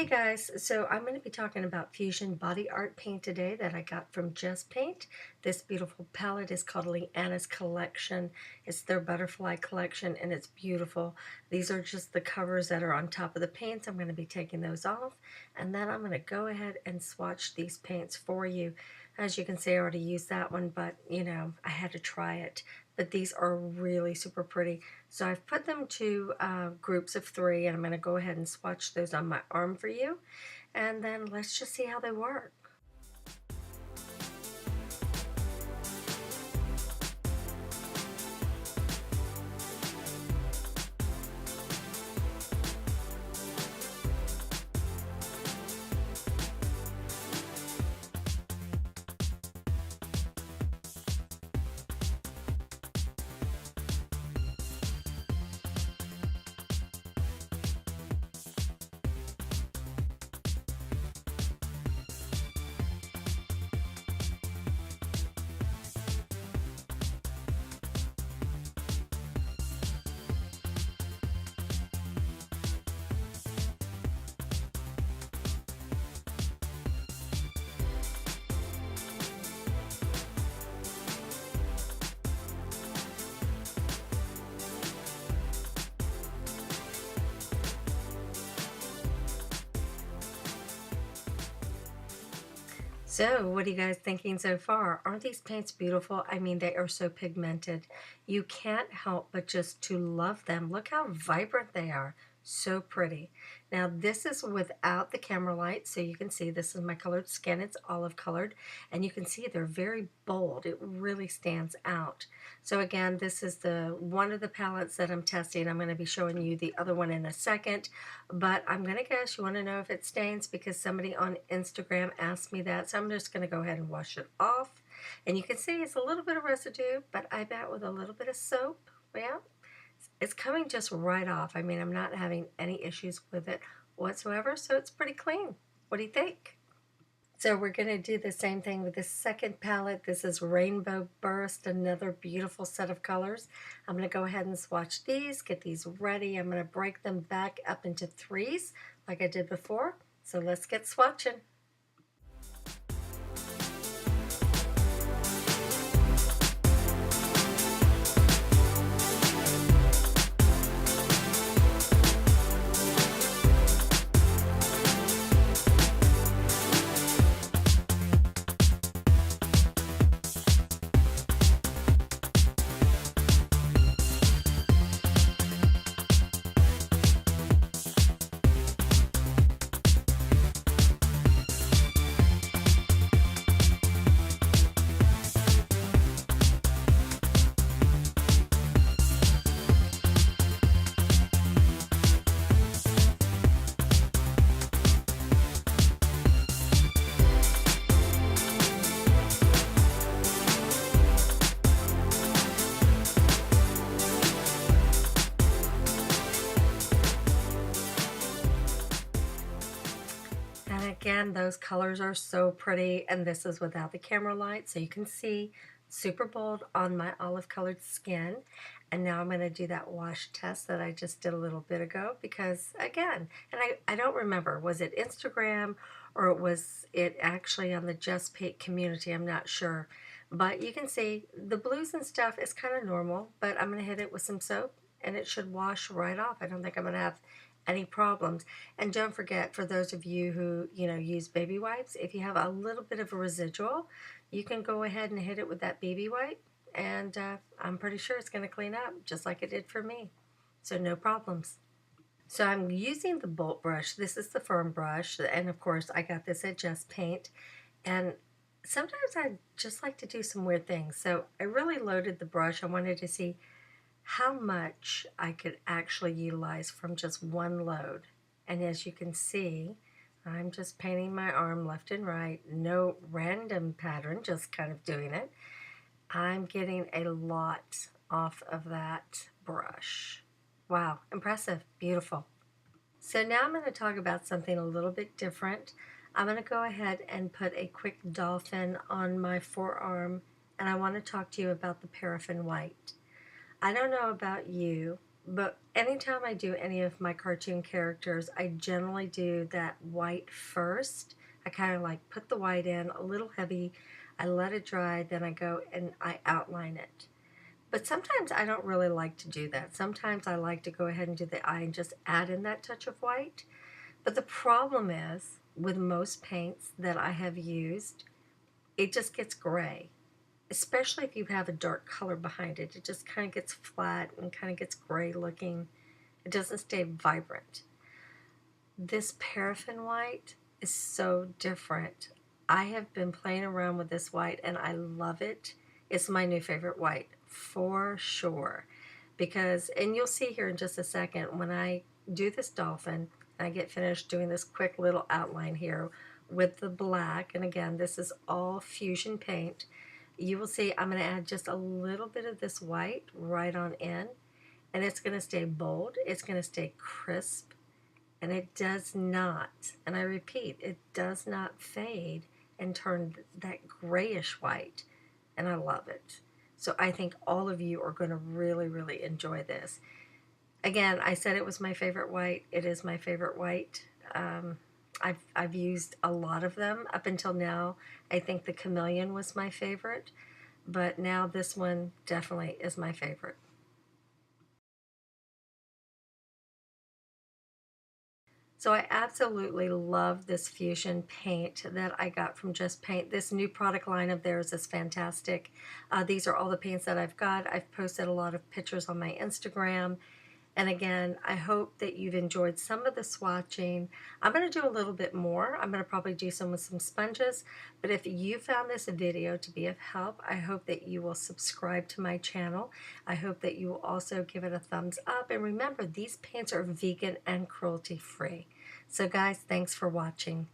Hey guys, so I'm going to be talking about Fusion Body Art Paint today that I got from Just Paint. This beautiful palette is called Anna's Collection. It's their butterfly collection and it's beautiful. These are just the covers that are on top of the paints. I'm going to be taking those off and then I'm going to go ahead and swatch these paints for you. As you can see, I already used that one, but I had to try it. But these are really super pretty. So I've put them to groups of 3, and I'm going to go ahead and swatch those on my arm for you. And then let's just see how they work. So, what are you guys thinking so far? Aren't these paints beautiful? I mean, they are so pigmented. You can't help but just to love them. Look how vibrant they are. So pretty. Now, this is without the camera light, so you can see this is my colored skin. It's olive colored, and you can see they're very bold. It really stands out. So again, this is the one of the palettes that I'm testing. I'm going to be showing you the other one in a second, but I'm going to guess you want to know if it stains because somebody on Instagram asked me that, so I'm just going to go ahead and wash it off. And you can see it's a little bit of residue, but I bet with a little bit of soap, yeah, it's coming just right off. I mean, I'm not having any issues with it whatsoever, so it's pretty clean. What do you think? So we're going to do the same thing with the second palette. This is Rainbow Burst, another beautiful set of colors. I'm going to go ahead and swatch these, get these ready. I'm going to break them back up into 3s like I did before. So let's get swatching. And again, those colors are so pretty, and this is without the camera light, so you can see super bold on my olive colored skin. And now I'm going to do that wash test that I just did a little bit ago because, again, and I don't remember, was it Instagram or was it actually on the Just Paint community? I'm not sure. But you can see the blues and stuff is kind of normal, but I'm going to hit it with some soap and it should wash right off. I don't think I'm going to have any problems. And don't forget, for those of you who use baby wipes, if you have a little bit of a residual, you can go ahead and hit it with that baby wipe, and I'm pretty sure it's going to clean up just like it did for me. So no problems. So I'm using the bolt brush. This is the firm brush, and of course I got this at Just Paint. And sometimes I just like to do some weird things. So I really loaded the brush. I wanted to see how much I could actually utilize from just one load. And as you can see, I'm just painting my arm left and right, no random pattern, just kind of doing it. I'm getting a lot off of that brush. Wow, impressive, beautiful. So now I'm going to talk about something a little bit different. I'm going to go ahead and put a quick Dolphin on my forearm, and I want to talk to you about the Paraffin white. I don't know about you, But anytime I do any of my cartoon characters, I generally do that white first. I kind of like put the white in a little heavy, I let it dry, then I go and I outline it. But sometimes I don't really like to do that. Sometimes I like to go ahead and do the eye and just add in that touch of white. But the problem is, with most paints that I have used, it just gets gray. Especially if you have a dark color behind it. It just kind of gets flat and kind of gets gray looking. It doesn't stay vibrant. This paraffin white is so different. I have been playing around with this white and I love it. It's my new favorite white for sure. Because, and you'll see here in just a second, when I do this dolphin, and I get finished doing this quick little outline here with the black, and again, this is all fusion paint, you will see I'm going to add just a little bit of this white right on in, and it's going to stay bold, it's going to stay crisp, and it does not, and I repeat, it does not fade and turn that grayish white, and I love it. So I think all of you are going to really, really enjoy this. Again, I said it was my favorite white. It is my favorite white. I've used a lot of them up until now. I think the chameleon was my favorite, but now this one definitely is my favorite. So I absolutely love this fusion paint that I got from Just Paint. This new product line of theirs is fantastic. These are all the paints that I've got. I've posted a lot of pictures on my Instagram. And again, I hope that you've enjoyed some of the swatching. I'm going to do a little bit more. I'm going to probably do some with some sponges. But if you found this video to be of help, I hope that you will subscribe to my channel. I hope that you will also give it a thumbs up. And remember, these paints are vegan and cruelty free. So guys, thanks for watching.